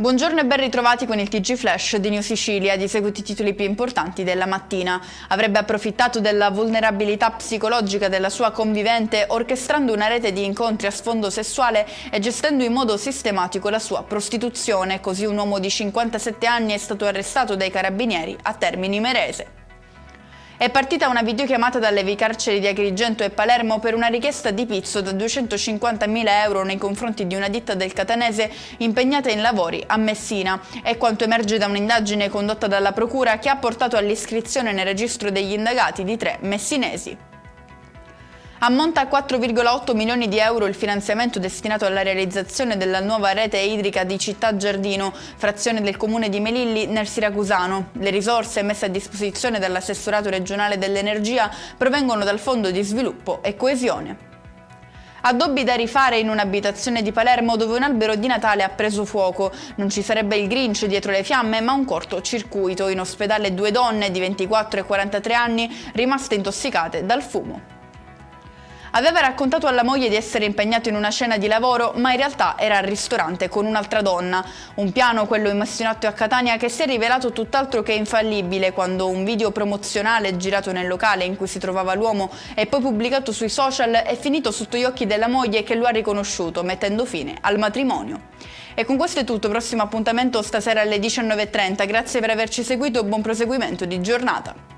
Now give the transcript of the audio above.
Buongiorno e ben ritrovati con il TG Flash di New Sicilia. Di seguito i titoli più importanti della mattina. Avrebbe approfittato della vulnerabilità psicologica della sua convivente orchestrando una rete di incontri a sfondo sessuale e gestendo in modo sistematico la sua prostituzione. Così un uomo di 57 anni è stato arrestato dai carabinieri a Termini Imerese. È partita una videochiamata dalle carceri di Agrigento e Palermo per una richiesta di pizzo da 250.000 euro nei confronti di una ditta del catanese impegnata in lavori a Messina. È quanto emerge da un'indagine condotta dalla Procura che ha portato all'iscrizione nel registro degli indagati di 3 messinesi. Ammonta a 4,8 milioni di euro il finanziamento destinato alla realizzazione della nuova rete idrica di Città Giardino, frazione del comune di Melilli nel Siracusano. Le risorse messe a disposizione dall'assessorato regionale dell'energia provengono dal Fondo di Sviluppo e Coesione. Addobbi da rifare in un'abitazione di Palermo dove un albero di Natale ha preso fuoco. Non ci sarebbe il Grinch dietro le fiamme, ma un cortocircuito. In ospedale 2 donne di 24 e 43 anni rimaste intossicate dal fumo. Aveva raccontato alla moglie di essere impegnato in una cena di lavoro, ma in realtà era al ristorante con un'altra donna. Un piano, quello messo in atto a Catania, che si è rivelato tutt'altro che infallibile quando un video promozionale girato nel locale in cui si trovava l'uomo e poi pubblicato sui social è finito sotto gli occhi della moglie che lo ha riconosciuto, mettendo fine al matrimonio. E con questo è tutto, prossimo appuntamento stasera alle 19:30. Grazie per averci seguito e buon proseguimento di giornata.